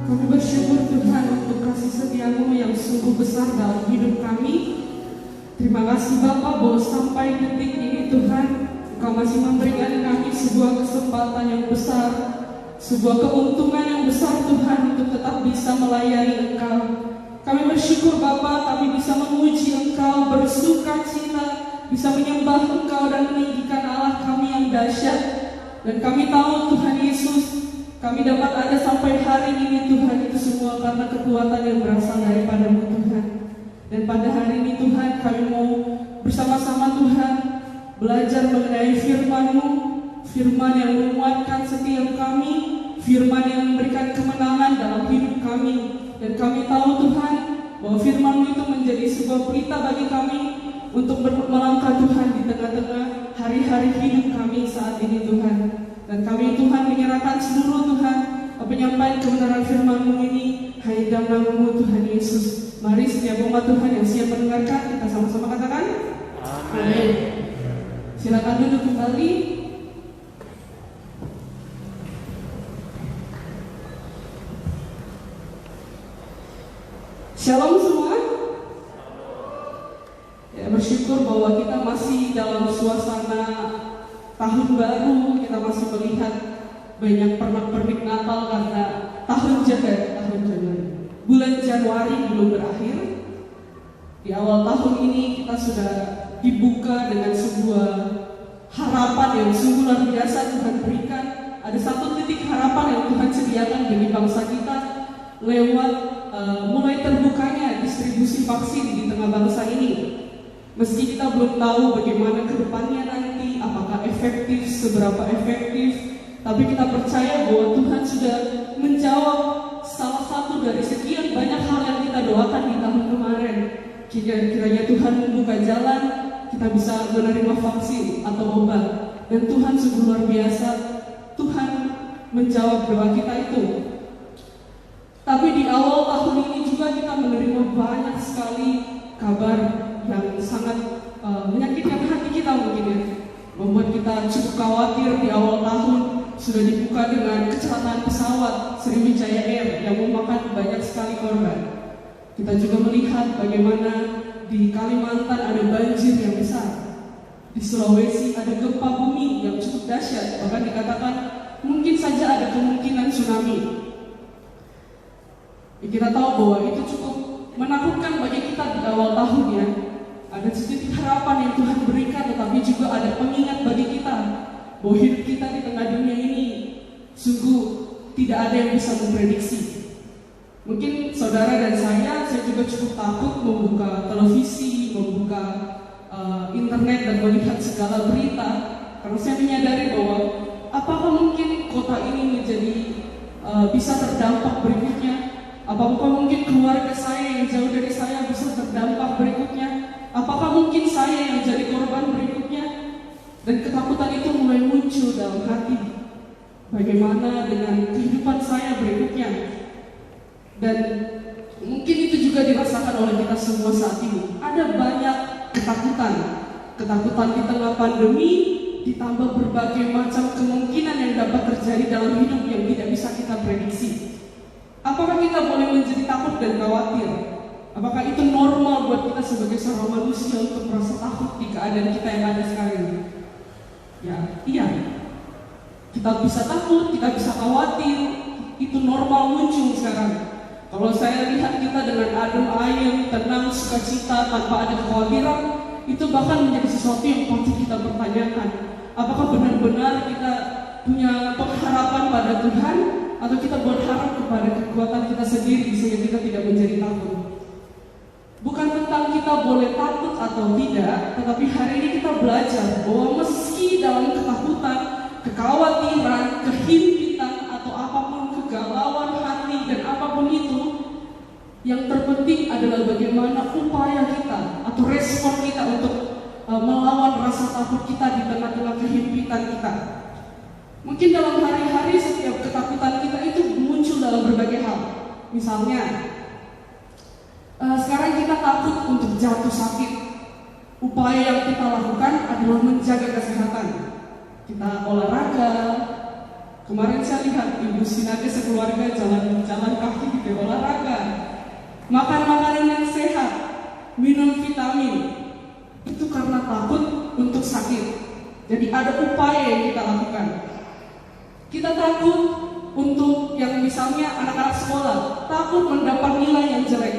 Kami bersyukur Tuhan untuk kasih setia-Mu yang sungguh besar dalam hidup kami. Terima kasih Bapa bahwa sampai detik ini Tuhan, Engkau masih memberikan kami sebuah kesempatan yang besar, sebuah keuntungan yang besar Tuhan untuk tetap bisa melayani Engkau. Kami bersyukur Bapa, kami bisa memuji Engkau, bersuka cita, bisa menyembah Engkau dan meninggikan Allah kami yang dahsyat. Dan kami tahu Tuhan Yesus, kami dapat ada sampai hari ini Tuhan, itu semua karena kekuatan yang berasal daripada-Mu Tuhan. Dan pada hari ini Tuhan, kami mau bersama-sama Tuhan belajar mengenai firman-Mu, firman yang menguatkan setiap kami, firman yang memberikan kemenangan dalam hidup kami. Dan kami tahu Tuhan bahwa firman-Mu itu menjadi sebuah berita bagi kami untuk melangkah Tuhan di tengah-tengah hari-hari hidup kami saat ini Tuhan. Dan kami Tuhan menyerahkan seluruh Tuhan penyampaian kebenaran firman-Mu ini hanya dalam nama-Mu Tuhan Yesus. Mari setiap umat Tuhan yang siap mendengarkan, kita sama-sama katakan Amin. Silakan duduk kembali. Shalom semua. Ya, bersyukur bahwa kita masih dalam suasana tahun baru. Kita masih melihat banyak pernak-pernik Natal karena tahun Januari. Bulan Januari belum berakhir. Di awal tahun ini kita sudah dibuka dengan sebuah harapan yang sungguh luar biasa Tuhan berikan. Ada satu titik harapan yang Tuhan sediakan bagi bangsa kita lewat mulai terbukanya distribusi vaksin di tengah bangsa ini. Meski kita belum tahu bagaimana kedepannya nanti, apakah efektif, seberapa efektif, tapi kita percaya bahwa Tuhan sudah menjawab salah satu dari sekian banyak hal yang kita doakan di tahun kemarin. Kiranya Tuhan membuka jalan, kita bisa menerima vaksin atau obat. Dan Tuhan sungguh luar biasa, Tuhan menjawab doa kita itu. Tapi di awal tahun ini juga kita menerima banyak sekali kabar yang sangat menyakitkan hati kita mungkin ya. Membuat kita cukup khawatir. Di awal tahun sudah dibuka dengan kecelakaan pesawat Sriwijaya Air yang memakan banyak sekali korban. Kita juga melihat bagaimana di Kalimantan ada banjir yang besar. Di Sulawesi ada gempa bumi yang cukup dahsyat, bahkan dikatakan mungkin saja ada kemungkinan tsunami. Kita tahu bahwa itu cukup menakutkan bagi kita di awal tahun ya. Ada sedikit harapan yang Tuhan berikan, tetapi juga ada pengingat bagi kita bahwa hidup kita di tengah dunia ini sungguh tidak ada yang bisa memprediksi. Mungkin saudara dan saya juga cukup takut membuka televisi, membuka internet dan melihat segala berita, karena saya menyadari bahwa apakah mungkin kota ini menjadi bisa terdampak berikutnya. Apakah mungkin keluarga saya yang jauh dari saya bisa terdampak berikutnya? Apakah mungkin saya yang jadi korban berikutnya? Dan ketakutan itu mulai muncul dalam hati. Bagaimana dengan kehidupan saya berikutnya? Dan mungkin itu juga dirasakan oleh kita semua saat ini. Ada banyak ketakutan. Ketakutan di tengah pandemi, ditambah berbagai macam kemungkinan yang dapat terjadi dalam hidup yang tidak bisa kita prediksi. Apakah kita boleh menjadi takut dan khawatir? Apakah itu normal buat kita sebagai seorang manusia untuk merasa takut di keadaan kita yang ada sekarang ini? Ya, iya. Kita bisa takut, kita bisa khawatir. Itu normal muncul sekarang. Kalau saya lihat kita dengan adem ayem, tenang, sukacita, tanpa ada kekhawatiran, itu bahkan menjadi sesuatu yang patut kita pertanyakan. Apakah benar-benar kita punya pengharapan pada Tuhan, atau kita berharap kepada kekuatan kita sendiri sehingga kita tidak menjadi takut? Bukan tentang kita boleh takut atau tidak, tetapi hari ini kita belajar bahwa meski dalam ketakutan, kekhawatiran, kehimpitan, atau apapun kegalauan hati dan apapun itu, yang terpenting adalah bagaimana upaya kita atau respon kita untuk melawan rasa takut kita di tengah-tengah kehimpitan kita. Mungkin dalam hari-hari setiap ketakutan kita itu muncul dalam berbagai hal. Misalnya, sekarang kita takut untuk jatuh sakit. Upaya yang kita lakukan adalah menjaga kesehatan. Kita olahraga. Kemarin saya lihat ibu Sinaga sekeluarga jalan kaki makan makanan yang sehat, minum vitamin, itu karena takut untuk sakit. Jadi ada upaya yang kita lakukan. Kita takut untuk yang misalnya anak-anak sekolah, takut mendapat nilai yang jelek.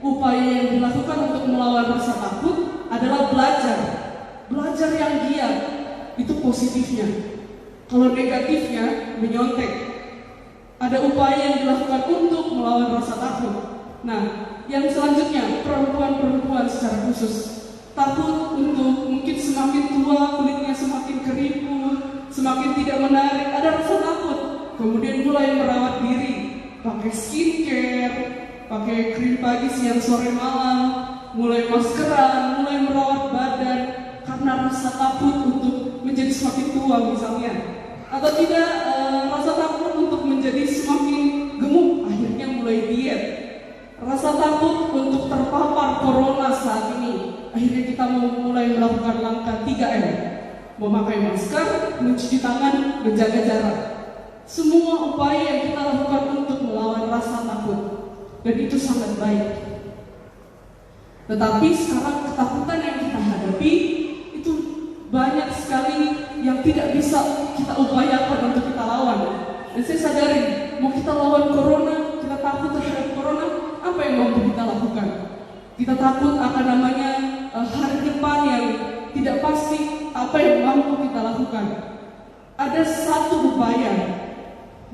Upaya yang dilakukan untuk melawan rasa takut adalah belajar. Belajar yang giat, itu positifnya. Kalau negatifnya, menyontek. Ada upaya yang dilakukan untuk melawan rasa takut. Nah, yang selanjutnya, perempuan-perempuan secara khusus takut untuk mungkin semakin tua kulitnya semakin keriput, semakin tidak menarik, ada rasa takut. Kemudian mulai merawat diri, pakai skincare, pakai krim pagi, siang, sore, malam, mulai maskeran, mulai merawat badan karena rasa takut untuk menjadi semakin tua misalnya, atau tidak rasa takut untuk menjadi semakin gemuk, akhirnya mulai diet. Rasa takut untuk terpapar corona saat ini, akhirnya kita mulai melakukan langkah 3M, memakai masker, mencuci tangan, menjaga jarak. Semua upaya yang kita lakukan untuk melawan rasa takut, dan itu sangat baik. Tetapi sekarang ketakutan yang kita hadapi itu banyak sekali yang tidak bisa kita upayakan untuk kita lawan. Dan saya sadari, mau kita lawan corona, kita takut terhadap corona, apa yang mau kita lakukan? Kita takut akan namanya hari depan yang tidak pasti, apa yang mampu kita lakukan. Ada satu upaya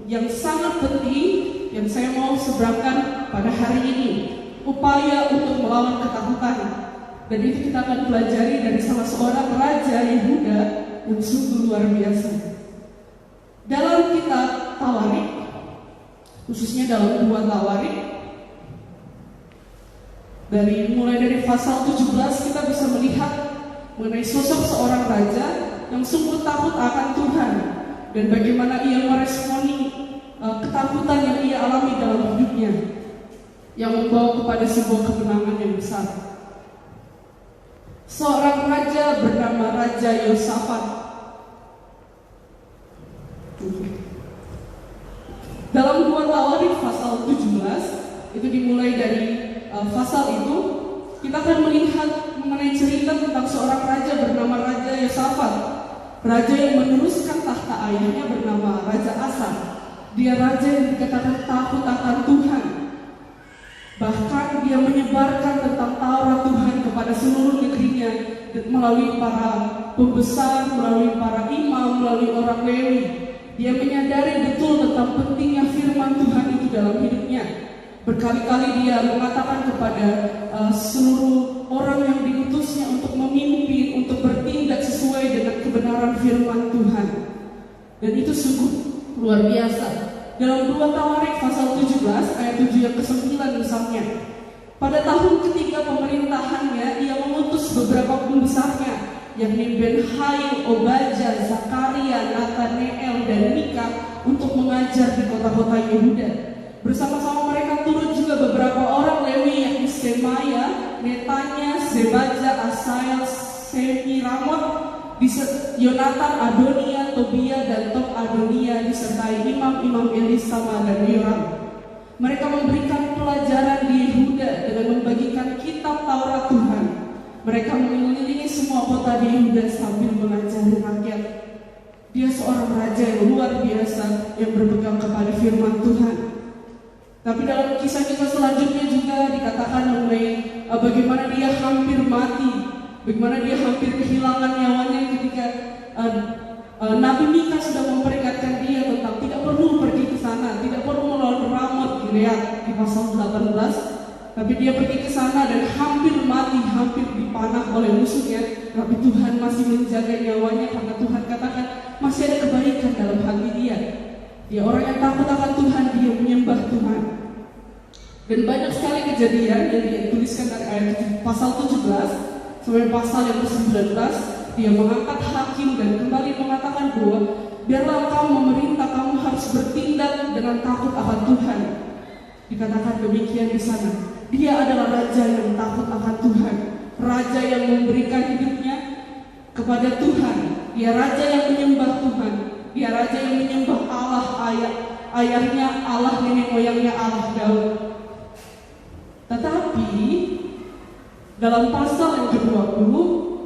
yang sangat penting yang saya mau sebarkan pada hari ini, upaya untuk melawan ketakutan. Dan itu kita akan pelajari dari salah seorang raja Yehuda yang sungguh luar biasa. Dalam kitab Tawarik, khususnya dalam 2 Tawarik, mulai dari pasal 17 kita bisa melihat mengenai sosok seorang raja yang sungguh takut akan Tuhan dan bagaimana ia meresponi ketakutan yang ia alami dalam hidupnya, yang membawa kepada sebuah kemenangan yang besar. Seorang raja bernama Raja Yosafat. Dalam 2 Tawarik pasal 17, itu dimulai dari pasal itu, kita akan melihat mengenai cerita tentang seorang raja bernama Raja Yosafat. Raja yang meneruskan tahta ayahnya bernama Raja Asa. Dia raja yang dikatakan takut akan Tuhan. Bahkan dia menyebarkan tentang Taurat Tuhan kepada seluruh negerinya melalui para pembesar, melalui para imam, melalui orang Lewi. Dia menyadari betul tentang pentingnya firman Tuhan itu dalam hidupnya. Berkali-kali dia mengatakan kepada seluruh orang yang diutusnya untuk memimpin, untuk bertindak sesuai dengan kebenaran firman Tuhan. Dan itu sungguh luar biasa. Dalam 2 Tawarik pasal 17 ayat 7 yang ke-9 misalnya, pada tahun ketiga pemerintahannya, ia mengutus beberapa pembesarnya, yakni Ben-Hail, Obadja, Zakaria, Nathanael, dan Mika untuk mengajar di kota-kota Yehuda. Bersama-sama mereka turut juga beberapa orang Lewi, yakni Semaya, Netanya, Zebadja, Asael, Semiramot, Yonatan, Adonia, Tobia, dan Tob Adonia, disertai imam-imam Elisama dan Yoram. Mereka memberikan pelajaran di Yehuda dengan membagikan kitab Taurat Tuhan. Mereka mengelilingi semua kota di Yehuda sambil mengajari rakyat. Dia seorang raja yang luar biasa yang berpegang kepada firman Tuhan. Tapi dalam kisah-kisah selanjutnya juga dikatakan mengenai bagaimana dia hampir mati, bagaimana dia hampir kehilangan nyawanya ketika Nabi Mika sudah memperingatkan dia tentang tidak perlu pergi ke sana, tidak perlu melawan Ramot Gilead di pasal 18. Tapi dia pergi ke sana dan hampir mati, hampir dipanah oleh musuhnya. Tapi Tuhan masih menjaga nyawanya karena Tuhan katakan masih ada kebaikan dalam hati dia. Dia orang yang takut akan Tuhan, dia menyembah Tuhan. Dan banyak sekali kejadian yang dituliskan dari ayat pasal 17 sampai pasal yang ke-19. Dia mengangkat hakim dan kembali mengatakan bahwa biarlah kamu memerintah, kamu harus bertindak dengan takut akan Tuhan. Dikatakan demikian di sana. Dia adalah raja yang takut akan Tuhan, raja yang memberikan hidupnya kepada Tuhan. Dia raja yang menyembah Tuhan. Dia raja yang menyembah Allah ayahnya, Allah nenek moyangnya, Allah Daud. Tetapi Dalam pasal yang ke-20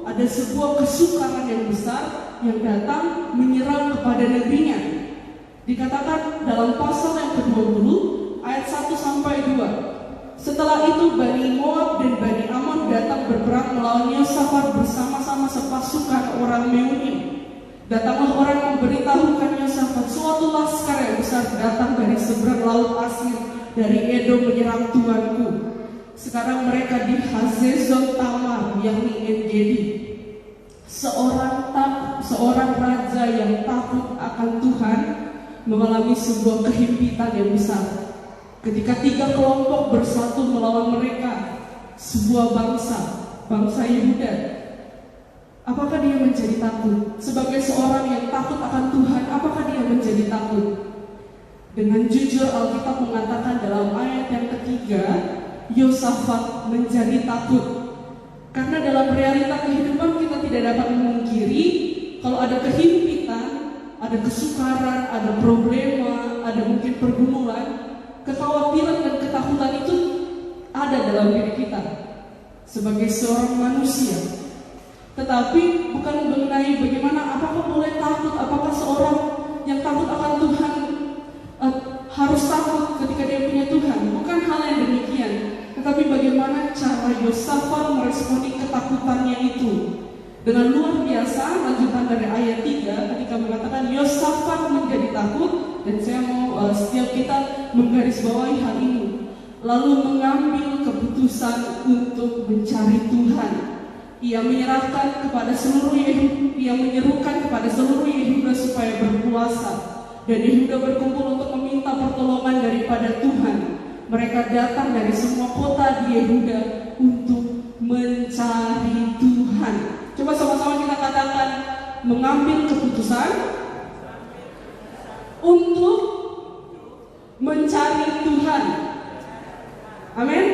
ada sebuah kesukaran yang besar yang datang menyerang kepada negerinya. Dikatakan dalam pasal yang ke-20 ayat 1 sampai 2. Setelah itu Bani Moab dan Bani Ammon datang berperang melawan Yosafat bersama-sama sepasukan orang Meuni. Datanglah orang memberitahukan Yosafat, suatu laskar yang besar datang dari seberang laut Asir, dari Edom menyerang Tuanku. Sekarang mereka di Hazezon Tamar, yakni En-Gedi. Seorang raja yang takut akan Tuhan mengalami sebuah kehimpitan yang besar. Ketika 3 kelompok bersatu melawan mereka, sebuah bangsa Yehuda. Apakah dia menjadi takut? Sebagai seorang yang takut akan Tuhan, apakah dia menjadi takut? Dengan jujur Alkitab mengatakan dalam ayat yang ketiga, Yosafat menjadi takut. Karena dalam realita kehidupan kita tidak dapat memungkiri kalau ada kehimpitan, ada kesukaran, ada problema, ada mungkin pergumulan, kekhawatiran dan ketakutan itu ada dalam diri kita sebagai seorang manusia. Tetapi bukan mengenai bagaimana apakah boleh takut, apakah seorang yang takut akan Tuhan harus takut ketika dia punya Tuhan. Bukan hal yang demikian. Tetapi bagaimana cara Yosafat meresponi ketakutannya itu. Dengan luar biasa, lanjutan dari ayat 3 ketika mengatakan Yosafat menjadi takut. Dan saya mau setiap kita menggarisbawahi hal ini, lalu mengambil keputusan untuk mencari Tuhan. Ia menyerahkan kepada seluruh Yehuda, ia menyerukan kepada seluruh Yehuda supaya berpuasa. Dan Yehuda berkumpul untuk meminta pertolongan daripada Tuhan. Mereka datang dari semua kota di Yehuda untuk mencari Tuhan. Coba sama-sama kita katakan, mengambil keputusan untuk mencari Tuhan. Amin.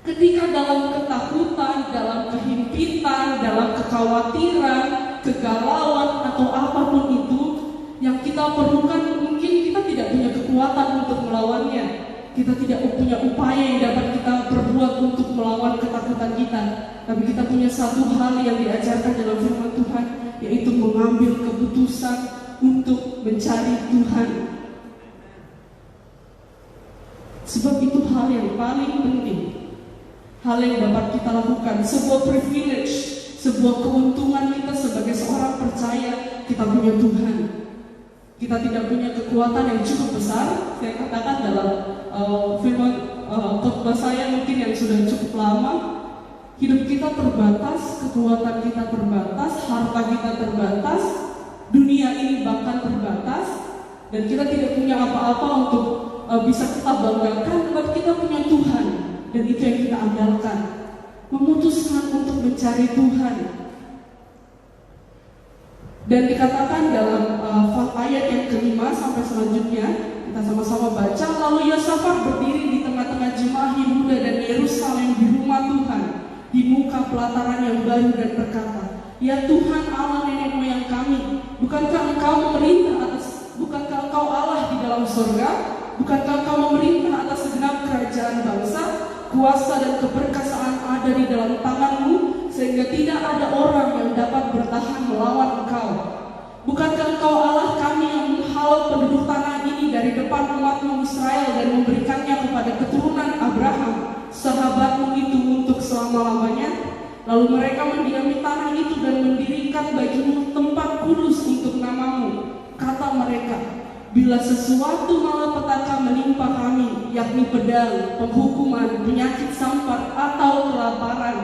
Ketika dalam ketakutan, dalam kehimpitan, dalam kekhawatiran, kegalauan atau apapun itu yang kita perlukan, mungkin kita tidak punya kekuatan untuk melawannya. Kita tidak punya upaya yang dapat kita perbuat untuk melawan ketakutan kita. Tapi kita punya satu hal yang diajarkan dalam firman Tuhan, yaitu mengambil keputusan untuk mencari Tuhan. Sebab itu hal yang paling penting, hal yang dapat kita lakukan, sebuah privilege, sebuah keuntungan kita sebagai seorang percaya. Kita punya Tuhan. Kita tidak punya kekuatan yang cukup besar. Saya katakan dalam firman khotbah saya mungkin yang sudah cukup lama, hidup kita terbatas, kekuatan kita terbatas, harta kita terbatas, dunia ini bahkan terbatas, dan kita tidak punya apa-apa untuk bisa kita banggakan. Tetapi kita punya Tuhan, dan itu yang kita andalkan. Memutuskan untuk mencari Tuhan. Dan dikatakan dalam ayat yang kelima sampai selanjutnya, kita sama-sama baca. Lalu Yosafat berdiri di tengah-tengah jemaah Yehuda dan Yerusalem di rumah Tuhan, di muka pelataran yang baru, dan berkata, ya Tuhan Allah nenek moyang kami, bukankah engkau memerintah atas, bukankah engkau Allah di dalam surga? Bukankah engkau memerintah atas segenap kerajaan bangsa? Kuasa dan keperkasaan ada di dalam tanganmu, sehingga tidak ada orang yang dapat bertahan melawan engkau. Bukankah engkau Allah kami yang menghalau penduduk tanah ini dari depan umatmu Israel dan memberikannya kepada keturunan Abraham, sahabatmu itu, untuk selama-lamanya? Lalu mereka mendiami tanah itu dan mendirikan bagimu tempat kudus untuk namamu. Kata mereka, bila sesuatu malapetaka menimpa kami, yakni pedang, penghukuman, penyakit sampar, atau kelaparan,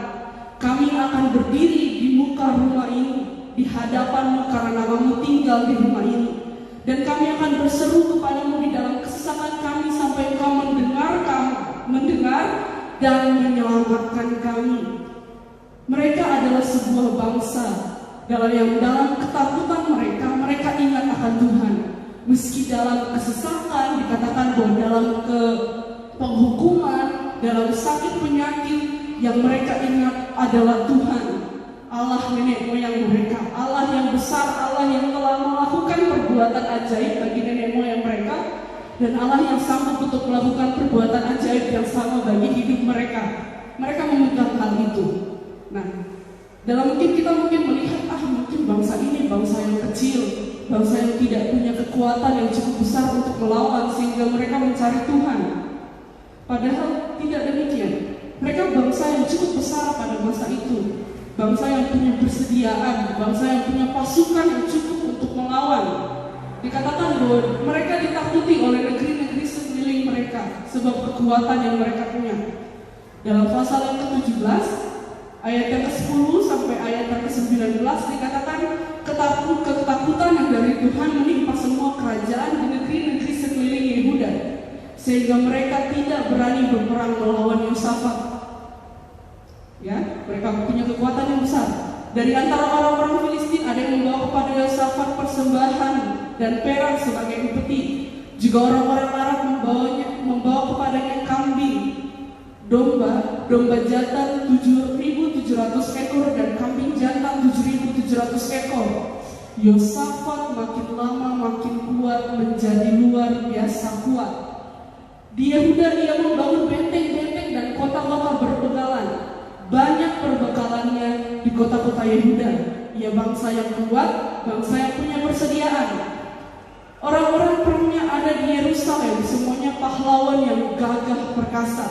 kami akan berdiri di muka rumah ini, di hadapanmu karena namamu tinggal di rumah ini. Dan kami akan berseru kepadamu di dalam kesesakan kami sampai engkau mendengar dan menyelamatkan kami. Mereka adalah sebuah bangsa dalam ketakutan mereka ingat akan Tuhan. Meski dalam kesesakan, dikatakan bahwa dalam penghukuman, dalam sakit penyakit, yang mereka ingat adalah Tuhan, Allah nenek moyang mereka, Allah yang besar, Allah yang telah melakukan perbuatan ajaib bagi nenek moyang mereka, dan Allah yang sanggup untuk melakukan perbuatan ajaib yang sama bagi hidup mereka. mereka memegang hal itu. Nah, dalam mungkin kita melihat mungkin bangsa ini bangsa yang kecil, bangsa yang tidak punya kekuatan yang cukup besar untuk melawan sehingga mereka mencari Tuhan. Padahal tidak demikian. Mereka bangsa yang cukup besar pada masa itu, bangsa yang punya persediaan, bangsa yang punya pasukan yang cukup untuk melawan. Dikatakan bahwa mereka ditakuti oleh negeri-negeri sekeliling mereka sebab kekuatan yang mereka punya. Dalam pasal yang ke-17 ayat yang ke-10 sampai ayat yang ke-19 dikatakan ketakutan yang dari Tuhan menimpa semua kerajaan di negeri-negeri sekeliling Yehuda, sehingga mereka tidak berani berperang melawan Yosafat. Ya, mereka punya kekuatan yang besar. Dari antara orang-orang Filistin ada yang membawa kepada Yosafat persembahan dan perak sebagai upeti. Juga orang-orang Arab membawa kepadanya kambing, domba jantan 7.700 ekor dan kambing jantan 7.700 ekor. Yosafat makin lama makin kuat, menjadi luar biasa kuat. Di Yehuda ia membangun benteng-benteng dan kota-kota berbegalan. Banyak perbekalannya di kota-kota Yehuda. Ia bangsa yang kuat, bangsa yang punya persediaan. Orang-orang perangnya ada di Yerusalem, semuanya pahlawan yang gagah perkasa.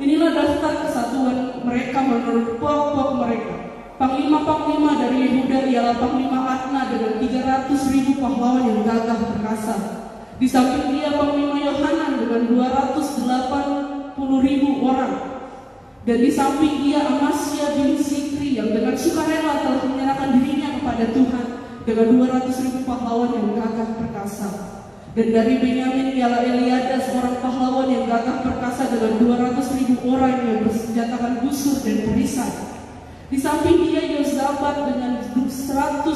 Inilah daftar kesatuan mereka menurut pokok mereka. Panglima-panglima dari Yehuda ialah Panglima Adna dengan 300.000 pahlawan yang gagah perkasa. Di samping dia Panglima Yohanan dengan 280.000 orang. Dan di samping dia Amasya bin Zikri yang dengan sukarela telah menyerahkan dirinya kepada Tuhan dengan 200.000 pahlawan yang gagah perkasa. Dan dari Benyamin ialah Eliada seorang pahlawan yang gagah perkasa dengan 200.000 orang yang bersenjatakan busur dan perisai. Di samping dia Yozabad dengan 180.000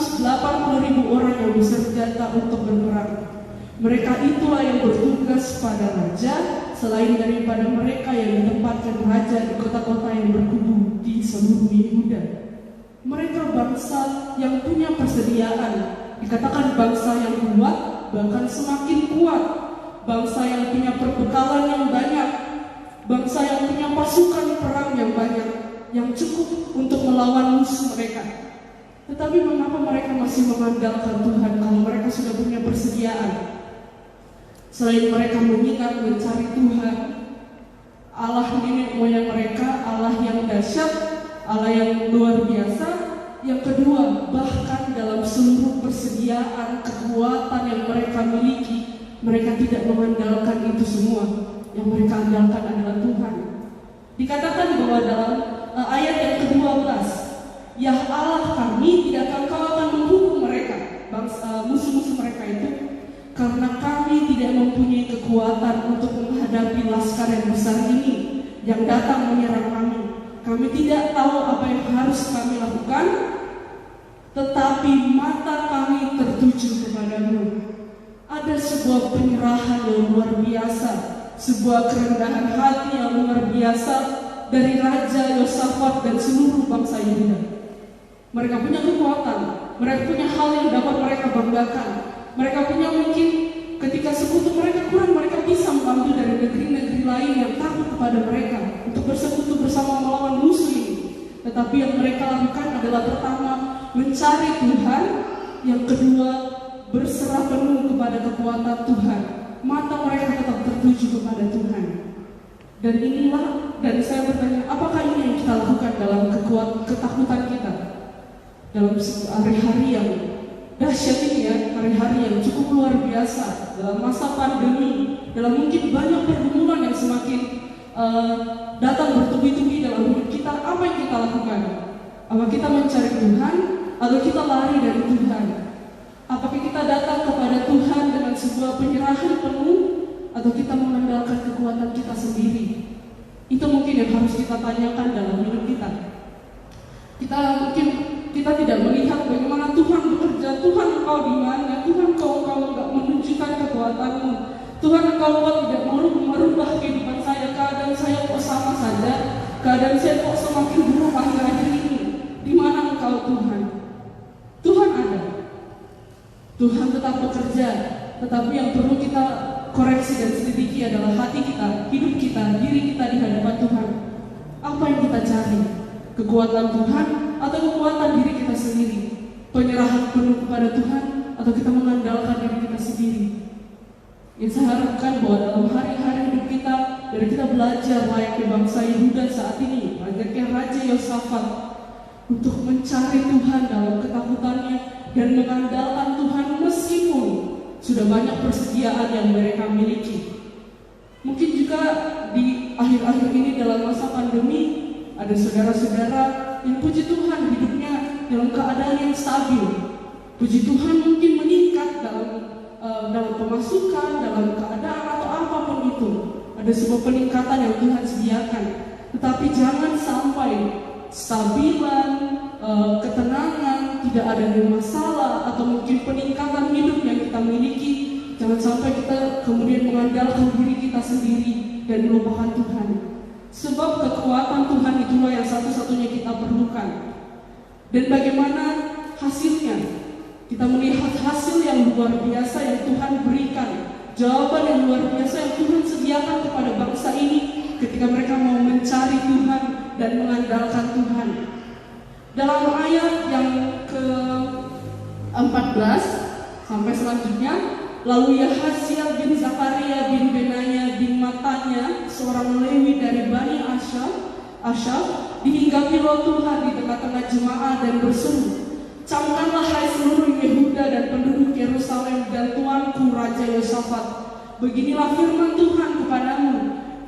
orang yang bersenjata untuk berperang. Mereka itulah yang bertugas pada raja, selain daripada mereka yang ditempatkan raja di kota-kota yang berkubu di seluruh Yehuda. Mereka bangsa yang punya persediaan, dikatakan bangsa yang kuat, bahkan semakin kuat. Bangsa yang punya perbekalan yang banyak, bangsa yang punya pasukan perang yang banyak, yang cukup untuk melawan musuh mereka. Tetapi mengapa mereka masih mengandalkan Tuhan kalau mereka sudah punya persediaan? Selain mereka mengingat mencari Tuhan, Allah nenek moyang mereka, Allah yang dahsyat, Allah yang luar biasa. Yang kedua, bahkan dalam seluruh persediaan kekuatan yang mereka miliki, mereka tidak mengandalkan itu semua. Yang mereka andalkan adalah Tuhan. Dikatakan bahwa dalam ayat yang ke-12, ya Allah kami, tidakkah Kau akan menghukum mereka, musuh-musuh mereka itu, karena kami tidak mempunyai kekuatan untuk menghadapi laskar yang besar ini yang datang menyerang kami. Kami tidak tahu apa yang harus kami lakukan, tetapi mata kami tertuju kepadamu. Ada sebuah penyerahan yang luar biasa, sebuah kerendahan hati yang luar biasa dari Raja Yosafat dan seluruh bangsa Yehuda. Mereka punya kekuatan, mereka punya hal yang dapat mereka banggakan. Mereka punya mungkin ketika sekutu mereka kurang, mereka bisa mengambil dari negeri-negeri lain yang takut kepada mereka untuk bersekutu bersama melawan musuh ini. Tetapi yang mereka lakukan adalah pertama, mencari Tuhan. Yang kedua, berserah penuh kepada kekuatan Tuhan. Mata mereka tetap tertuju kepada Tuhan. Dan inilah, dan saya bertanya, apakah ini yang kita lakukan dalam ketakutan kita? Dalam hari-hari yang dahsyat ini ya, hari-hari yang cukup luar biasa, dalam masa pandemi, dalam mungkin banyak pergumulan yang semakin datang bertubi-tubi dalam hidup kita. Apa yang kita lakukan? Apa kita mencari Tuhan atau kita lari dari Tuhan? Apakah kita datang kepada Tuhan dengan sebuah penyerahan penuh atau kita mengandalkan kekuatan kita sendiri? Itu mungkin yang harus kita tanyakan dalam hidup kita. Kita tidak melihat bagaimana Tuhan bekerja. Tuhan Engkau di mana? Tuhan Engkau enggak menunjukkan kekuatan-Mu. Tuhan Engkau tidak mau merubah kehidupan saya. Keadaan saya kok sama saja. Keadaan saya kok semakin buruk akhir-akhir ini. Di mana Engkau Tuhan? Tuhan ada. Tuhan tetap bekerja. Tetapi yang perlu kita koreksi dan selidiki adalah hati kita, hidup kita, diri kita di hadapan Tuhan. Apa yang kita cari? Kekuatan Tuhan atau kekuatan diri kita sendiri? Penyerahan penuh kepada Tuhan atau kita mengandalkan diri kita sendiri? Yang saya harapkan bahwa dalam hari-hari hidup kita, dari kita belajar layaknya bangsa Yehuda saat ini, layaknya Raja Yosafat, untuk mencari Tuhan dalam ketakutannya dan mengandalkan Tuhan meskipun sudah banyak persediaan yang mereka miliki. Mungkin juga di akhir-akhir ini dalam masa pandemi, ada saudara-saudara yang puji Tuhan hidupnya dalam keadaan yang stabil. Puji Tuhan mungkin meningkat dalam pemasukan, dalam keadaan atau apapun itu. Ada sebuah peningkatan yang Tuhan sediakan. Tetapi jangan sampai stabilan, ketenangan, tidak adanya masalah atau mungkin peningkatan hidup yang kita miliki, jangan sampai kita kemudian mengandalkan diri kita sendiri dan melupakan Tuhan. Sebab kekuatan Tuhan itulah yang satu-satunya kita perlukan. Dan bagaimana hasilnya? Kita melihat hasil yang luar biasa yang Tuhan berikan, jawaban yang luar biasa yang Tuhan sediakan kepada bangsa ini ketika mereka mau mencari Tuhan dan mengandalkan Tuhan. Dalam ayat yang ke-14 sampai selanjutnya, lalu Yahasiel bin Zakaria bin Benaya bin Matanya, seorang Lewi dari Bani Asyaf, dihinggapi roh Tuhan di tengah-tengah jemaah dan berseru, "Camkanlah hai seluruh Yehuda dan penduduk Yerusalem dan tuanku Raja Yosafat, beginilah firman Tuhan kepadamu,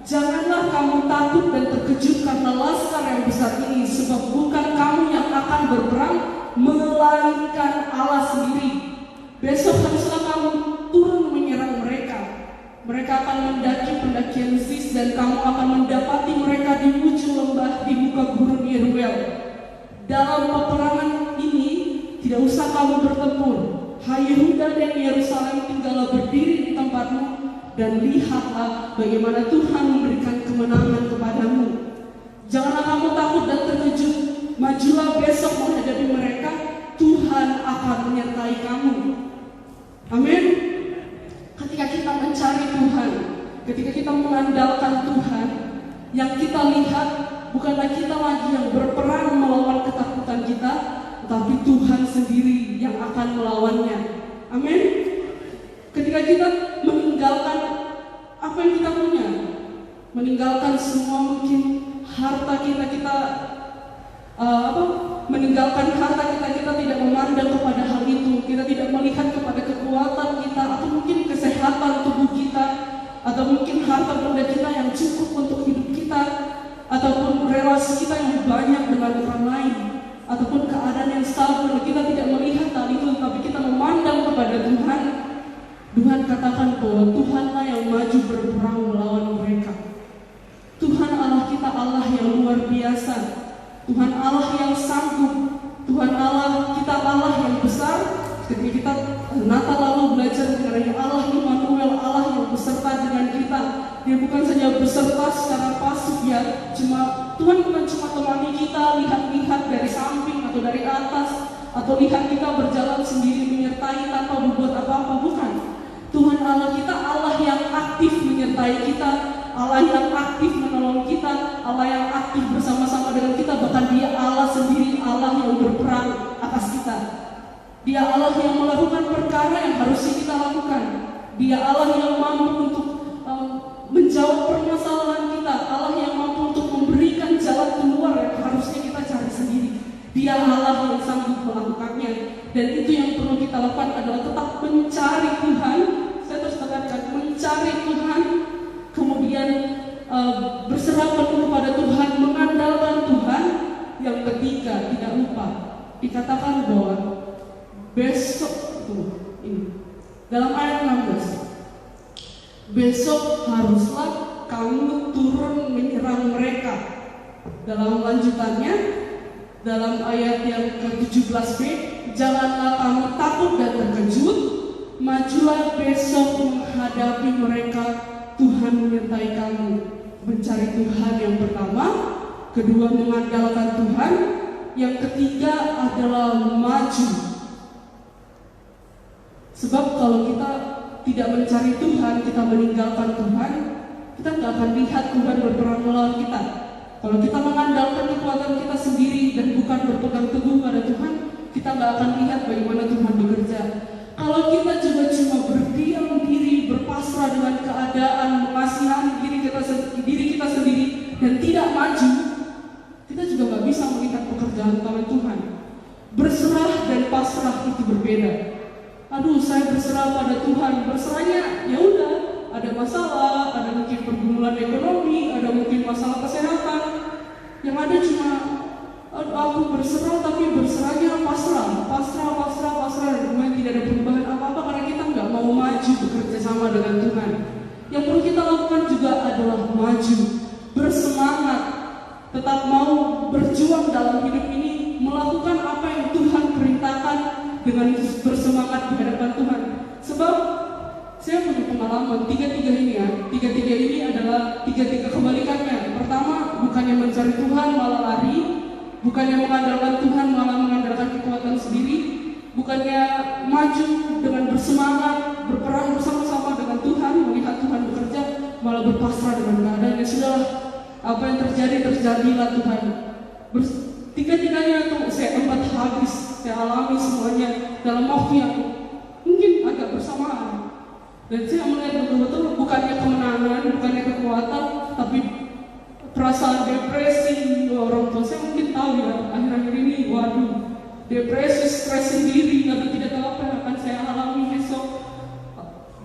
janganlah kamu takut dan terkejut karena laskar yang besar ini, sebab bukan kamu yang akan berperang, melainkan Allah sendiri. Besok haruslah kamu turun menyerang mereka. Mereka akan mendaki pendakian Sis dan kamu akan mendapati mereka di ujung lembah di muka gurun Yeruel. Dalam peperangan ini tidak usah kamu bertempur. Hai Yehuda dan Yerusalem, tinggallah berdiri di tempatmu dan lihatlah bagaimana Tuhan memberikan kemenangan kepadamu. Janganlah kamu takut dan terkejut. Majulah besok menghadapi mereka. Tuhan akan menyertai kamu." Amin. Ketika kita mencari Tuhan, ketika kita mengandalkan Tuhan, yang kita lihat bukanlah kita lagi yang berperang melawan ketakutan kita, tetapi Tuhan sendiri yang akan melawannya. Amin. Ketika kita meninggalkan apa yang kita punya, meninggalkan semua mungkin harta kita meninggalkan harta kita tidak memandang kepada hal itu, kita tidak melihat kepada kekuatan kita atau mungkin kesehatan tubuh kita atau mungkin harta benda kita yang cukup untuk hidup kita ataupun relasi kita yang banyak dengan orang lain ataupun keadaan yang stabil, kita tidak melihat hal itu, tapi kita memandang kepada Tuhan. Tuhan katakan bahwa Tuhanlah yang maju berperang melawan mereka. Tuhan Allah kita Allah yang luar biasa. Tuhan Allah yang sanggup. Tuhan Allah kita Allah yang besar. Ketika kita Natal lalu belajar mengenai Allah Immanuel, Allah yang beserta dengan kita. Dia bukan saja beserta secara pasif ya, Tuhan bukan cuma temani kita, lihat-lihat dari samping atau dari atas, atau lihat kita berjalan sendiri menyertai tanpa berbuat apa-apa, bukan. Tuhan Allah kita Allah yang aktif menyertai kita, Allah yang aktif menolong kita, Allah yang aktif bersama-sama dengan kita. Bahkan Dia Allah sendiri, Allah yang berperang atas kita. Dia Allah yang melakukan perkara yang harusnya kita lakukan. Dia Allah yang mampu untuk menjawab permasalahan kita, Allah yang mampu untuk memberikan jalan keluar yang harusnya kita cari sendiri. Dia Allah yang sanggup melakukannya. Dan itu yang perlu kita lakukan adalah tetap mencari Tuhan. Saya terus tekankan, mencari Tuhan, kemudian berserah penuh pada Tuhan, mengandalkan Tuhan. Yang ketiga, tidak lupa dikatakan bahwa besok ini dalam ayat 16, besok haruslah kamu turun menyerang mereka. Dalam lanjutannya, dalam ayat yang ke-17b, janganlah kamu takut dan terkejut, majulah besok menghadapi mereka, Tuhan menyertai kamu. Mencari Tuhan yang pertama, kedua mengandalkan Tuhan, yang ketiga adalah maju. Sebab kalau kita tidak mencari Tuhan, kita meninggalkan Tuhan, kita nggak akan lihat Tuhan berperang melawan kita. Kalau kita mengandalkan kekuatan kita sendiri dan bukan berpegang teguh pada Tuhan, kita nggak akan lihat bagaimana Tuhan bekerja. Kalau kita juga cuma berdiam diri, berpasrah dengan keadaan, mengasihani diri kita sendiri dan tidak maju, kita juga nggak bisa melihat pekerjaan tangan Tuhan. Berserah dan pasrah itu berbeda. Aduh, saya berserah pada Tuhan. Berserahnya ya udah, ada masalah, ada mungkin pergumulan ekonomi, ada mungkin masalah kesehatan. Yang ada cuma aku berserah, tapi berserahnya pasrah. Dan tidak ada perubahan apa-apa karena kita nggak mau maju bekerja sama dengan Tuhan. Yang perlu kita lakukan juga adalah maju, bersemangat, tetap mau berjuang dalam hidup ini, melakukan apa yang Tuhan perintahkan dengan bersemangat di hadapan Tuhan. Sebab saya punya pengalaman tiga-tiga ini adalah tiga kebalikannya. Pertama, bukannya mencari Tuhan malah lari, bukannya mengandalkan Tuhan malah mengandalkan kekuatan sendiri, bukannya maju dengan bersemangat, berperang bersama-sama dengan Tuhan, melihat Tuhan bekerja, malah berpasrah dengan keadaan. Ya sudahlah, apa yang terjadilah Tuhan. Tiga-tiganya itu saya empat habis, saya alami semuanya dalam waktu yang mungkin agak bersamaan. Dan saya melihat betul-betul bukannya kemenangan, bukannya kekuatan, tapi perasaan depresi. Orang tua saya mungkin tahu ya, akhir-akhir ini, waduh, depresi, stres sendiri, tapi tidak tahu apa yang akan saya alami besok.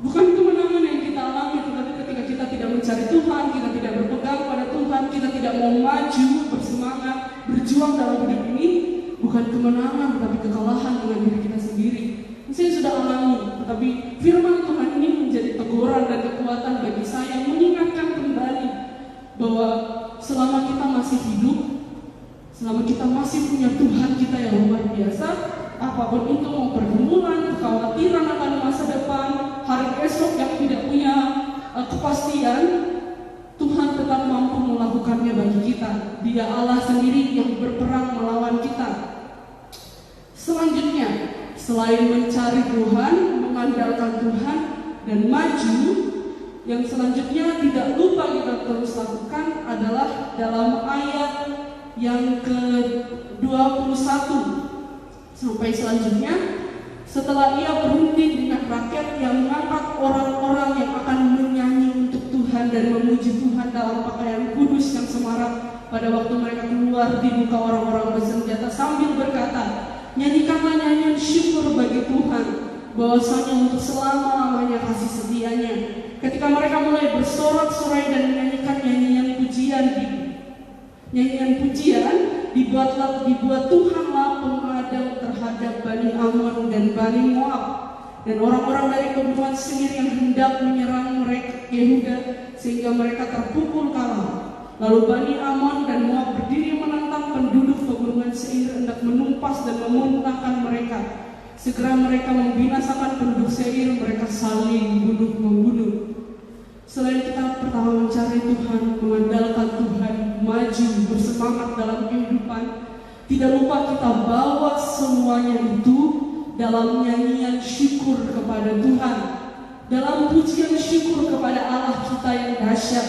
Bukan kemenangan yang kita alami, tetapi ketika kita tidak mencari Tuhan, kita tidak berpegang pada Tuhan, kita tidak mau maju, bersemangat, berjuang dalam hidup ini, bukan kemenangan, tapi kekalahan dengan diri kita sendiri. Saya sudah alami, tetapi firman Tuhan ini menjadi teguran dan kekuatan bagi saya, mengingatkan kembali bahwa selama kita masih hidup, selama kita masih punya Tuhan kita yang luar biasa, apapun itu, mau pergumulan, kekhawatiran akan masa depan, hari esok yang tidak punya kepastian, Tuhan tetap mampu melakukannya bagi kita. Dia Allah sendiri yang berperang melawan kita. Selanjutnya, selain mencari Tuhan, mengandalkan Tuhan, dan maju, yang selanjutnya tidak lupa kita terus lakukan adalah dalam ayat yang ke-21 sampai selanjutnya. Setelah ia berunding dengan rakyat yang mengangkat orang-orang yang akan menyanyi untuk Tuhan dan memuji Tuhan dalam pakaian kudus yang semarak pada waktu mereka keluar di muka orang-orang bersenjata sambil berkata, nyanyikanlah nyanyian syukur bagi Tuhan, bahwasanya untuk selama-lamanya kasih setianya. Ketika mereka mulai bersorak-sorai dan menyanyikan nyanyian pujian, dibuat Tuhanlah pengadam terhadap Bani Amon dan Bani Moab dan orang-orang dari kebutuhan Seir yang hendak menyerang mereka Yehuda sehingga mereka terpukul kalah. Lalu Bani Amon dan Moab berdiri menentang penduduk pegunungan Seir hendak menumpas dan memuntahkan mereka. Segera mereka membinasakan penduduk Seir, mereka saling membunuh. Selain kita pertama mencari Tuhan, mengandalkan Tuhan, maju, bersemangat dalam kehidupan, tidak lupa kita bawa semuanya itu dalam nyanyian syukur kepada Tuhan, dalam pujian syukur kepada Allah kita yang dahsyat,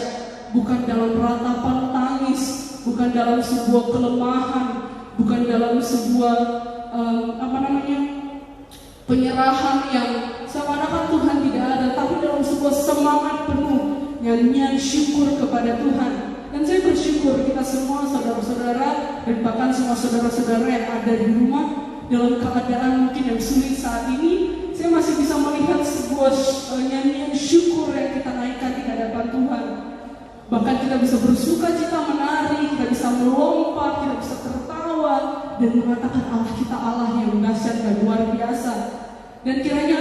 bukan dalam ratapan tangis, bukan dalam sebuah kelemahan, bukan dalam sebuah penyerahan yang seakan-akan Tuhan tidak ada, tapi dalam sebuah semangat penuh nyanyian syukur kepada Tuhan. Dan saya bersyukur kita semua saudara-saudara dan bahkan semua saudara-saudara yang ada di rumah dalam keadaan mungkin yang sulit saat ini, saya masih bisa melihat sebuah nyanyian syukur yang kita naikkan di hadapan Tuhan. Bahkan kita bisa bersuka cita menari, kita bisa melompat, kita bisa tertawa dan mengatakan Allah kita Allah yang dahsyat dan luar biasa. Dan kiranya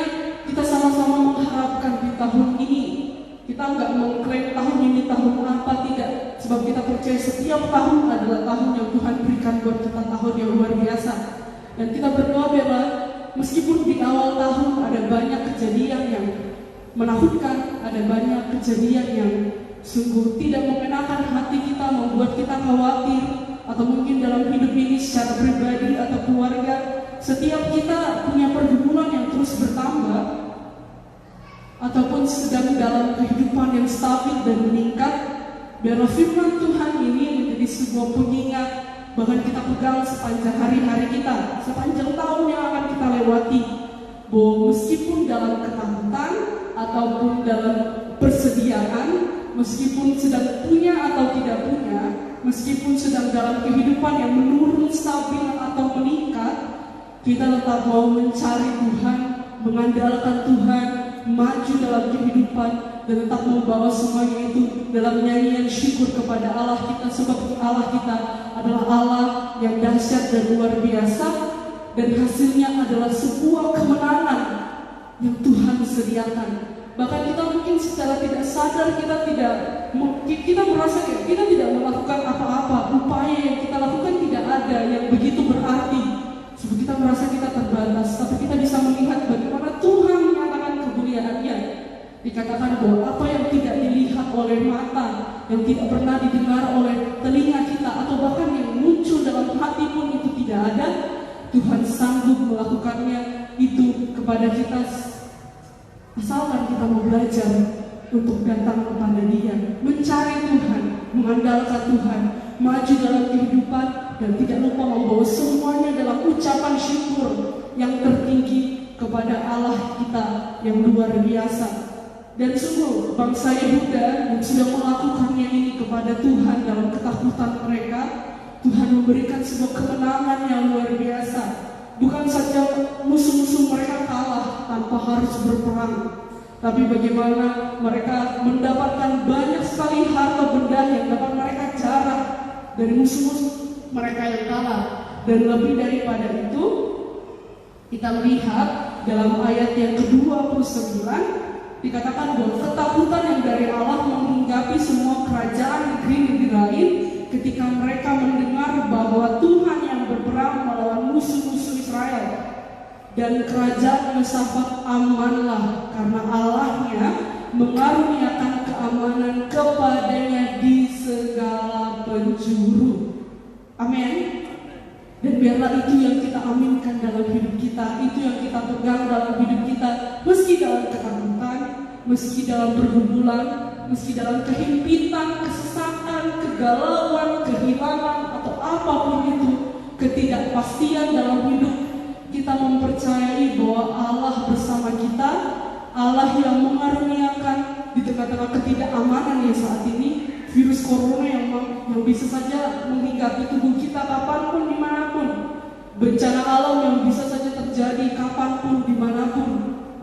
kita sama-sama mengharapkan di tahun ini, kita enggak mengklaim tahun ini tahun apa, tidak. Sebab kita percaya setiap tahun adalah tahun yang Tuhan berikan buat kita, tahun yang luar biasa. Dan kita berdoa biarlah meskipun di awal tahun ada banyak kejadian yang menakutkan, ada banyak kejadian yang sungguh tidak mengenakan hati kita, membuat kita khawatir, atau mungkin dalam hidup ini secara pribadi atau keluarga, setiap kita punya pergumulan yang terus bertambah, ataupun sedang dalam kehidupan yang stabil dan meningkat, biarlah firman Tuhan ini menjadi sebuah pengingat, bahkan kita pegang sepanjang hari-hari kita, sepanjang tahun yang akan kita lewati, bahwa meskipun dalam ketakutan ataupun dalam persediaan, meskipun sedang punya atau tidak punya, meskipun sedang dalam kehidupan yang menurun, stabil atau meningkat, kita tetap mau mencari Tuhan, mengandalkan Tuhan, maju dalam kehidupan, dan tetap membawa semuanya itu dalam nyanyian syukur kepada Allah kita, sebab Allah kita adalah Allah yang dahsyat dan luar biasa, dan hasilnya adalah sebuah kemenangan yang Tuhan sediakan. Bahkan kita mungkin secara tidak sadar kita merasa kita tidak melakukan apa-apa, upaya yang kita lakukan tidak ada yang begitu berarti. Sebab kita merasa kita terbatas, tapi kita bisa melihat bagaimana Tuhan menyatakan kemuliaan-Nya. Dikatakan bahwa apa yang tidak dilihat oleh mata, yang tidak pernah didengar oleh telinga kita, atau bahkan yang muncul dalam hati pun itu tidak ada, Tuhan sanggup melakukannya itu kepada kita, asalkan kita mau belajar untuk datang kepada Dia, mencari Tuhan, mengandalkan Tuhan, maju dalam kehidupan, dan tidak lupa membawa semuanya dalam ucapan syukur yang tertinggi kepada Allah kita yang luar biasa. Dan sungguh bangsa Yehuda yang sudah melakukannya ini kepada Tuhan dalam ketakutan mereka, Tuhan memberikan sebuah kemenangan yang luar biasa. Bukan saja musuh-musuh mereka kalah tanpa harus berperang, tapi bagaimana mereka mendapatkan banyak sekali harta benda yang dapat mereka jarah dari musuh-musuh mereka yang kalah. Dan lebih daripada itu, kita melihat dalam ayat yang ke-29 dikatakan bahwa ketakutan yang dari Allah menghinggapi semua kerajaan negeri-negeri lain ketika mereka mendengar bahwa Tuhan yang berperang melawan musuh-musuh Israel. Dan kerajaan Yosafat amanlah, karena Allahnya mengaruniakan keamanan kepadanya di segala penjuru. Amin. Dan biarlah itu yang kita aminkan dalam hidup kita, itu yang kita pegang dalam hidup kita, meski dalam ketakutan, meski dalam pergumulan, meski dalam kehimpitan, kesesatan, kegalauan, kehilangan, atau apapun itu, ketidakpastian dalam hidup, kita mempercayai bahwa Allah bersama kita, Allah yang mengaruniakan di tengah-tengah ketidakamanan yang saat ini, virus corona yang bisa saja menghinggapi tubuh kita kapanpun, dimanapun, bencana alam yang bisa saja terjadi kapanpun, dimanapun,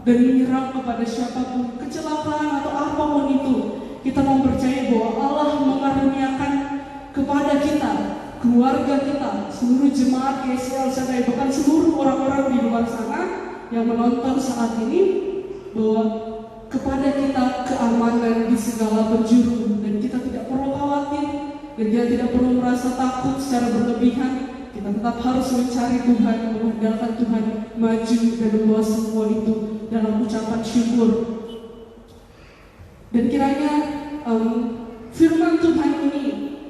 dan menyerang kepada siapapun, kecelakaan atau apapun itu, kita mempercayai bahwa Allah mengaruniakan kepada kita, keluarga kita, seluruh jemaat GSL Sadai, bahkan seluruh orang-orang di luar sana yang menonton saat ini, bahwa kepada kita keamanan di segala penjuru, dan kita tidak perlu khawatir, dan kita tidak perlu merasa takut secara berlebihan. Kita tetap harus mencari Tuhan, mengandalkan Tuhan, maju dan membawa semua itu dalam ucapan syukur. Dan kiranya firman Tuhan ini,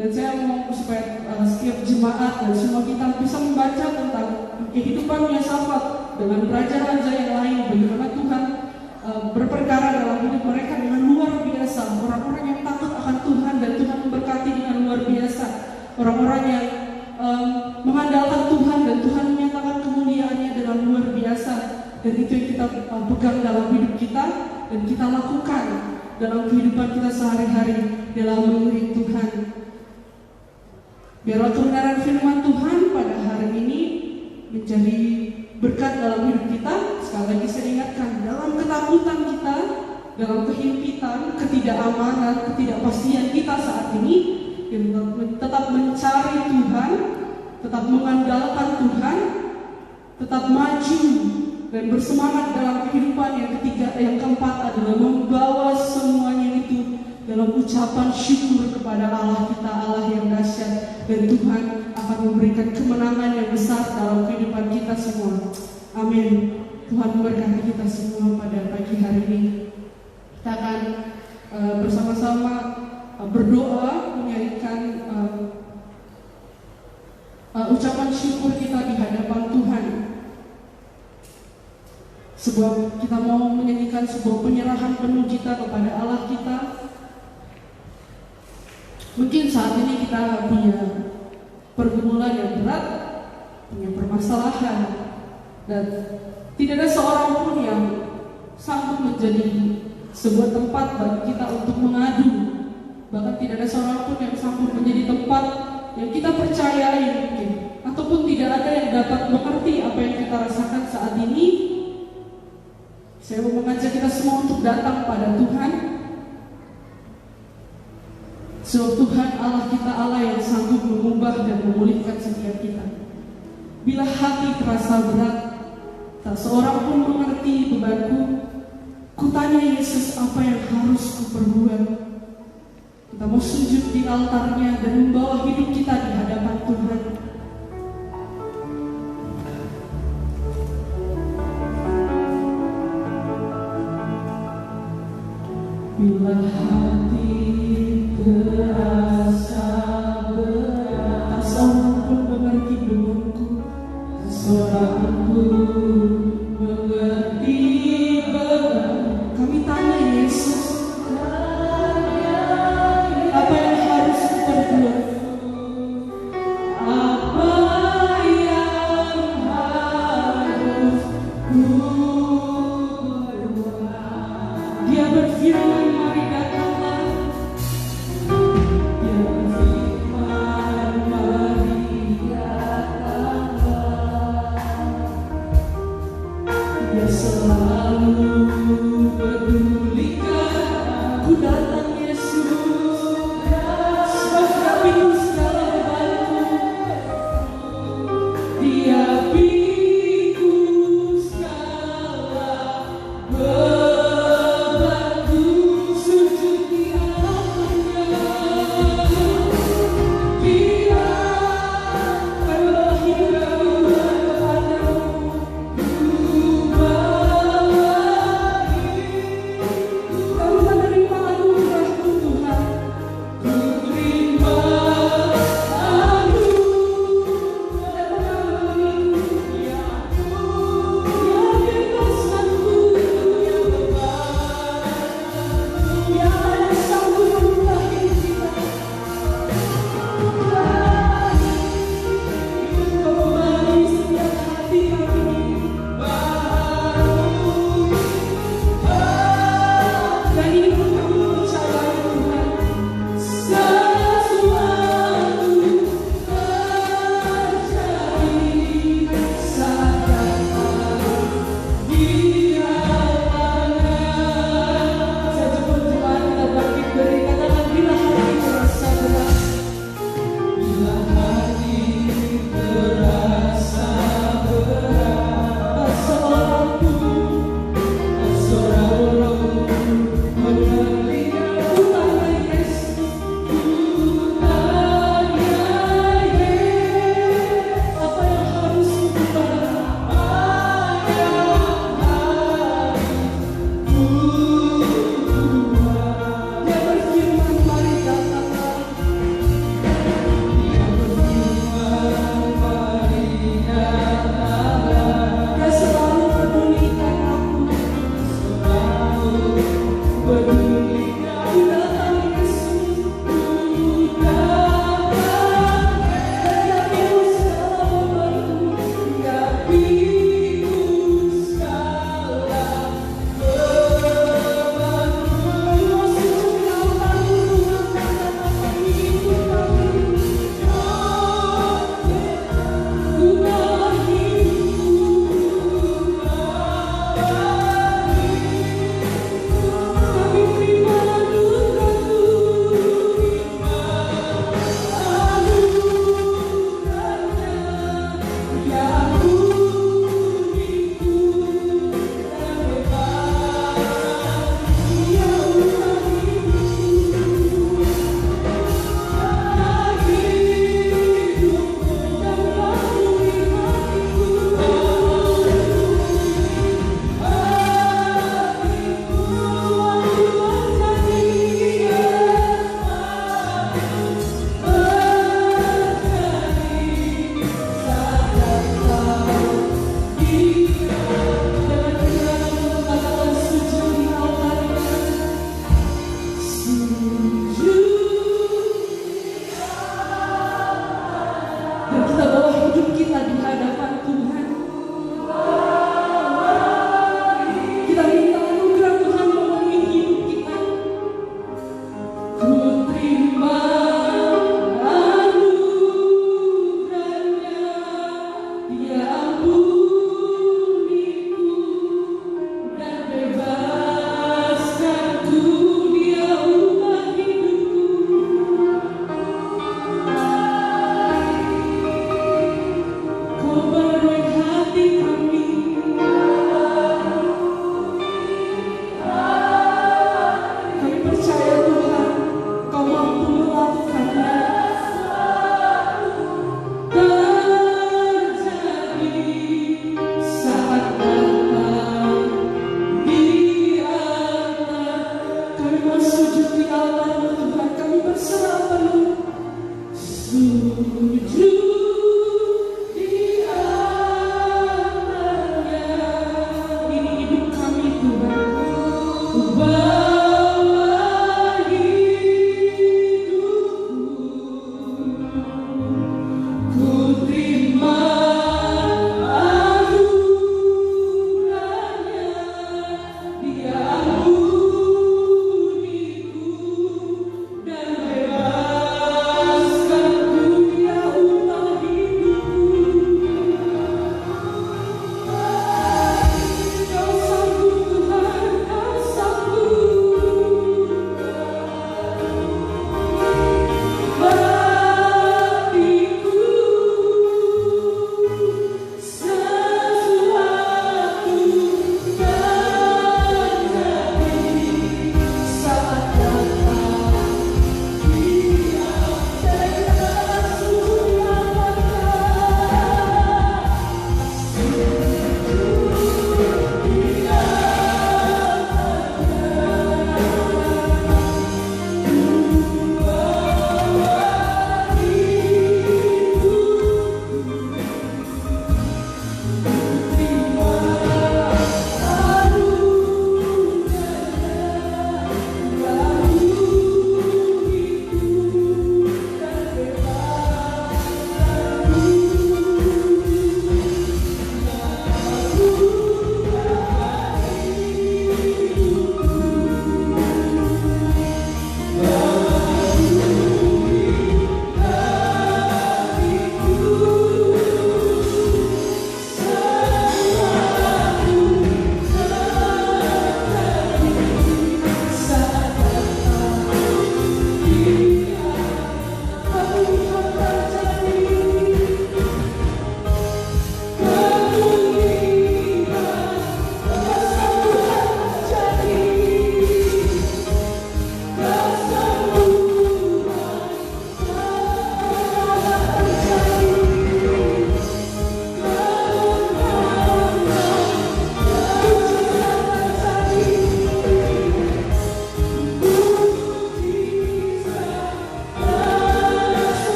dan saya mau supaya setiap jemaat dan semua kita bisa membaca tentang kehidupan Yosafat dengan raja-raja yang lain, bagaimana Tuhan berperkara dalam hidup mereka dengan luar biasa. Orang-orang yang takut akan Tuhan, dan Tuhan memberkati dengan luar biasa. Orang-orang yang mengandalkan Tuhan, dan Tuhan menyatakan kemuliaannya dengan luar biasa. Dan itu yang kita pegang dalam hidup kita, dan kita lakukan dalam kehidupan kita sehari-hari dalam mengiring Tuhan. Biarlah kebenaran firman Tuhan pada hari ini menjadi berkat dalam hidup kita. Sekali lagi saya ingatkan, dalam ketakutan kita, dalam kehimpitan, ketidakamanan, ketidakpastian kita saat ini, tetap mencari Tuhan, tetap mengandalkan Tuhan, tetap maju dan bersemangat dalam kehidupan. Yang keempat adalah membawa semuanya itu dalam ucapan syukur kepada Allah kita, Allah yang dahsyat, dan Tuhan akan memberikan kemenangan yang besar dalam kehidupan kita semua. Amin. Tuhan memberkati kita semua pada pagi hari ini. Kita akan bersama-sama berdoa menyanyikan ucapan syukur kita di hadapan Tuhan. Sebab kita mau menyanyikan sebuah penyerahan penuh kita kepada Allah kita. Mungkin saat ini kita punya pergumulan yang berat, punya permasalahan, dan tidak ada seorang pun yang sanggup menjadi sebuah tempat bagi kita untuk mengadu. Bahkan tidak ada seorang pun yang sanggup menjadi tempat yang kita percayai mungkin, ataupun tidak ada yang dapat mengerti apa yang kita rasakan saat ini. Saya mau mengajak kita semua untuk datang pada Tuhan. Sebab Tuhan Allah kita Allah yang sanggup mengubah dan memulihkan setiap kita. Bila hati terasa berat, tak seorang pun mengerti bebanku, kutanya Yesus apa yang harus kuperbuat. Kita mau sujud di altarnya dan membawa hidup kita di hadapan Tuhan. Bila hati terasa berat, tak seorang pun mengerti bebanku, tak seorang pun mengerti bebanku. Kami tanya Yesus, apa yang harus kuperbuat? Apa yang harus kuperbuat? Dia berfirman, mari datanglah. Dia berfirman, mari datanglah. Dia selalu pedulikan. Ku datang Yesus, sebab Dia pikul segala bebanku. Dia pikul segala bebanku. Sujud di hadapannya. Dia bawa hidupku kepadamu. Kau menerima anugerah-Mu Tuhan. Ku terima anugerah-Mu, ya bebaskanku, ya yang sanggup mengubah hidup kita. Kau kembali setiap hati kami baru. Dan ini pun kami percaya Tuhan, sesuatu terjadi saat datang Dia mana. Saya coba Tuhan kita bangkit dari katakan bila hati terasa berat. Bila hati terasa berat, tak seorang pun mengerti. Ku tanya Yesus, apa yang harus kuperbuat? Dia berfirman, mari datanglah. Dia berfirman, mari datanglah. Dia selalu pedulikan aku. Pedulikan. Ku datang Yesus, ku datang. Dia pikul segala bebanku. Dia pikul segala bebanku. Sujud di altar-Mu Tuhan, katakan hidup kami. Ubah hidupku. Kami terima anugerah-Mu, anugerah-Nya, yang uniku dan bebas. Dia ubah hidupku, dan melalui sujud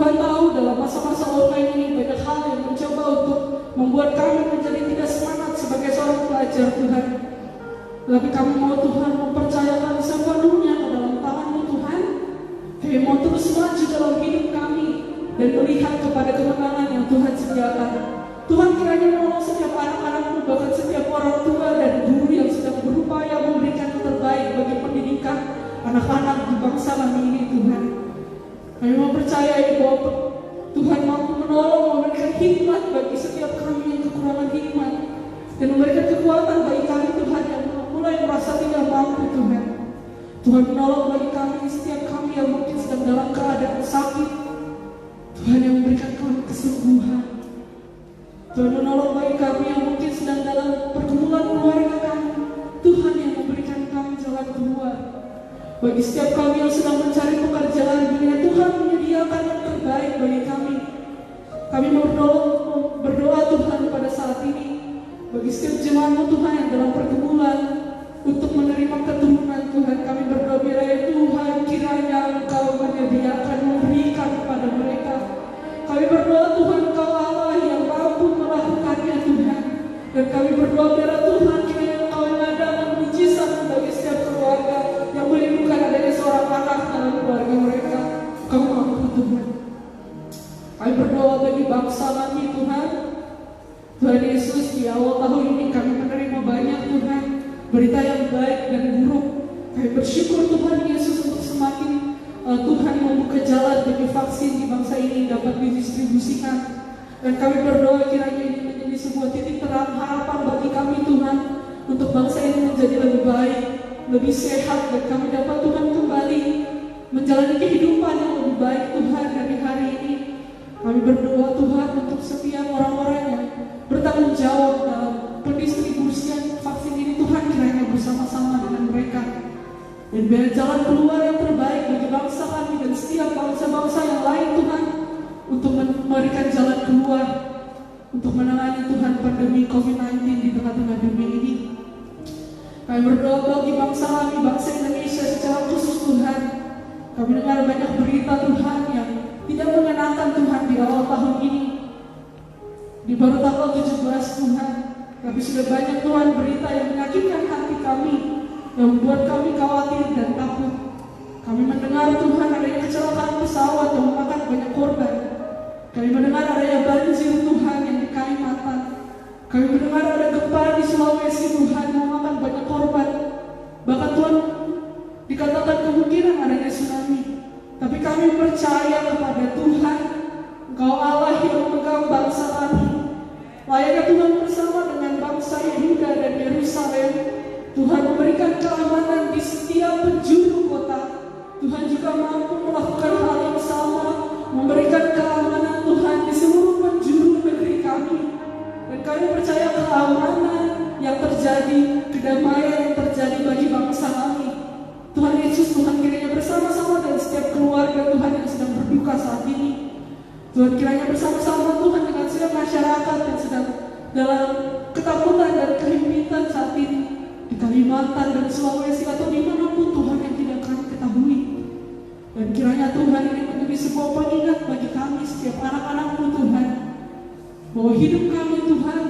Tuhan tahu dalam masa-masa online ini banyak hal yang mencoba untuk membuat kami menjadi tidak semangat belajar Tuhan. Tapi kami mau Tuhan mempercayakan sepenuhnya ke dalam tangan-Mu Tuhan. Kami mau terus maju dalam hidup kami dan melihat kepada kemenangan yang Tuhan sediakan. Tuhan kiranya menolong setiap anak-anak-Mu, bahkan setiap orang tua dan guru yang sedang berupaya memberikan yang terbaik bagi pendidikan anak-anak di bangsa kami ini Tuhan. Kami mempercayai bahwa Tuhan mampu menolong, memberikan hikmat bagi setiap kami yang kekurangan hikmat, dan memberikan kekuatan bagi kami Tuhan yang mulai merasa tidak mampu Tuhan. Tuhan menolong bagi kami setiap kami yang mungkin sedang dalam keadaan sakit. Tuhan yang memberikan kami kesembuhan. Tuhan menolong bagi kami yang mungkin sedang dalam pergumulan keluarga kami. Tuhan yang memberikan kami jalan keluar. Bagi setiap kami yang sedang mencari pekerjaan dunia, Tuhan menyediakan yang terbaik bagi kami. Kami berdoa Tuhan pada saat ini bagi setiap jemaat-Mu Tuhan yang dalam pergumulan untuk menerima keturunan Tuhan. Kami berdoa kiranya Tuhan, kiranya Engkau menyediakan, memberikan kepada mereka. Kami berdoa Tuhan, Engkau Allah yang mampu melakukannya Tuhan. Dan kami berdoa kiranya Tuhan, kiranya Engkau yang ada mujizat bagi setiap keluarga yang merindukan adanya seorang anak dalam keluarga mereka. Kau mampu Tuhan. Kami berdoa bagi bangsa kami Tuhan. Tuhan Yesus, di awal tahun ini kami menerima banyak Tuhan berita yang baik dan buruk. Kami bersyukur Tuhan Yesus untuk semakin Tuhan membuka jalan bagi vaksin di bangsa ini dapat didistribusikan. Dan kami berdoa kiranya ini menjadi sebuah titik terang harapan bagi kami Tuhan, untuk bangsa ini menjadi lebih baik, lebih sehat, dan kami dapat Tuhan kembali menjalani kehidupan yang lebih baik Tuhan dari hari ini. Kami berdoa Tuhan untuk setiap orang-orang yang bertanggung jawab dalam pendistribusian vaksin ini Tuhan, kiranya bersama-sama dengan mereka. Dan biar jalan keluar yang terbaik bagi bangsa kami dan setiap bangsa-bangsa yang lain Tuhan, untuk memberikan jalan keluar untuk menangani Tuhan pandemi COVID-19 di tengah-tengah dunia ini. Kami berdoa bagi bangsa kami, bangsa Indonesia secara khusus Tuhan. Kami dengar banyak berita Tuhan yang tidak mengenakan Tuhan di awal tahun ini. Di baru tanggal 17 Tuhan, tapi sudah banyak Tuhan berita yang menyakitkan hati kami, yang membuat kami khawatir dan takut. Kami mendengar Tuhan adanya kecelakaan pesawat yang memakan banyak korban. Kami mendengar adanya banjir Tuhan yang di Kalimantan. Kami mendengar ada gempa di Sulawesi Tuhan yang memakan banyak korban. Bahkan Tuhan dikatakan kemungkinan adanya tsunami. Tapi kami percaya kepada Tuhan, Engkau Allah yang memegang bangsa kami. Layaknya Tuhan bersama dengan bangsa Yehuda dan Yerusalem, Tuhan memberikan keamanan di setiap penjuru kota. Tuhan juga mampu melakukan hal yang sama, memberikan keamanan Tuhan di seluruh penjuru negeri kami. Dan kami percaya keamanan yang terjadi, kedamaian yang terjadi bagi bangsa kami. Tuhan Yesus, Tuhan kiranya bersama-sama dengan setiap keluarga Tuhan yang sedang berduka saat ini. Tuhan kiranya bersama-sama Tuhan dengan setiap masyarakat yang sedang dalam ketakutan dan kehimpitan saat ini, di Kalimantan dan Sulawesi atau dimanapun Tuhan yang tidak kami ketahui. Dan kiranya Tuhan ini menjadi sebuah pengingat bagi kami setiap anak-anak-Mu Tuhan, bahwa hidup kami Tuhan,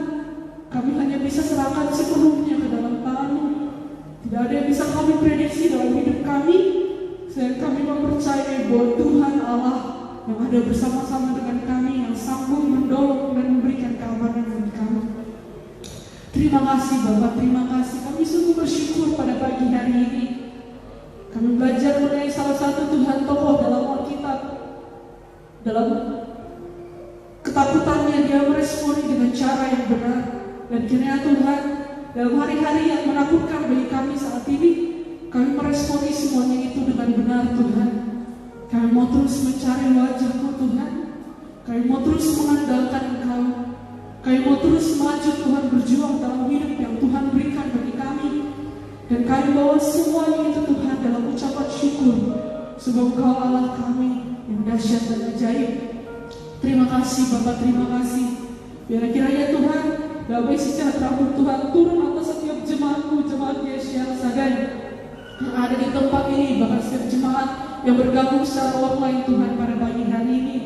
kami hanya bisa serahkan sepenuhnya ke dalam tangan-Mu. Tidak ada yang bisa kami prediksi dalam hidup kami, selain kami mempercayai bahwa Tuhan Allah yang ada bersama-sama dengan kami, yang sanggup mendorong dan memberikan keamanan bagi kami. Terima kasih Bapak, terima kasih. Kami sungguh bersyukur pada pagi hari ini. Kami belajar mengenai salah satu Tuhan tokoh dalam Alkitab. Dalam ketakutannya dia meresponi dengan cara yang benar. Dan kiranya Tuhan, dalam hari-hari yang menakutkan bagi kami saat ini, kami meresponi semuanya itu dengan benar Tuhan. Kami mau terus mencari wajah-Mu Tuhan. Kami mau terus mengandalkan Engkau. Kami mau terus maju Tuhan, berjuang dalam hidup yang Tuhan berikan bagi kami. Dan kami bawa semuanya itu Tuhan dalam ucapan syukur, sebab Engkau Allah kami yang dahsyat dan ajaib. Terima kasih Bapak, terima kasih. Biar kiranya Tuhan, damai sejahtera Tuhan turun atas setiap jemaat-Mu, jemaat Yesus Sagan yang ada di tempat ini, bahkan setiap jemaat yang bergabung secara online Tuhan pada pagi hari ini.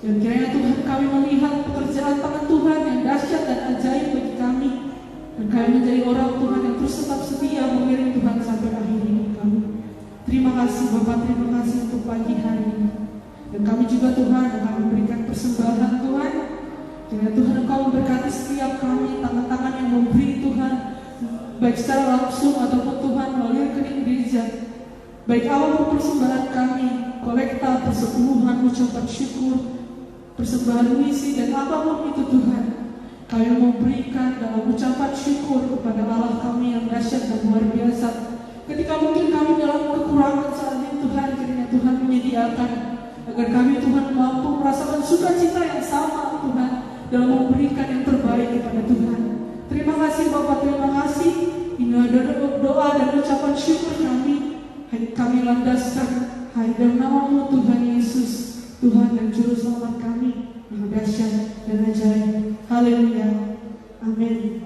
Dan kiranya Tuhan kami melihat pekerjaan tangan Tuhan yang dahsyat dan ajaib bagi kami. Dan kami menjadi orang Tuhan yang terus tetap setia mengiring Tuhan sampai akhir hidup kami. Terima kasih Bapak, terima kasih untuk pagi hari ini. Dan kami juga Tuhan akan memberikan persembahan Tuhan. Kiranya Tuhan Engkau memberkati setiap kami, tangan-tangan yang memberi Tuhan, baik secara langsung ataupun Tuhan melalui rekening gereja. Baik apapun persembahan kami, kolekta, persepuluhan, ucapan syukur, persembahan misi, dan apapun itu Tuhan, kami memberikan dalam ucapan syukur kepada Allah kami yang dahsyat dan luar biasa. Ketika mungkin kami dalam kekurangan saat ini Tuhan, kiranya Tuhan menyediakan agar kami Tuhan mampu merasakan sukacita yang sama Tuhan dalam memberikan yang terbaik kepada Tuhan. Terima kasih Bapak, terima kasih. Inilah doa dan ucapan syukur kami landaskan hanya dalam nama-Mu Tuhan Yesus, Tuhan dan Juru Selamat kami yang dahsyat dan ajaib. Haleluya. Amin.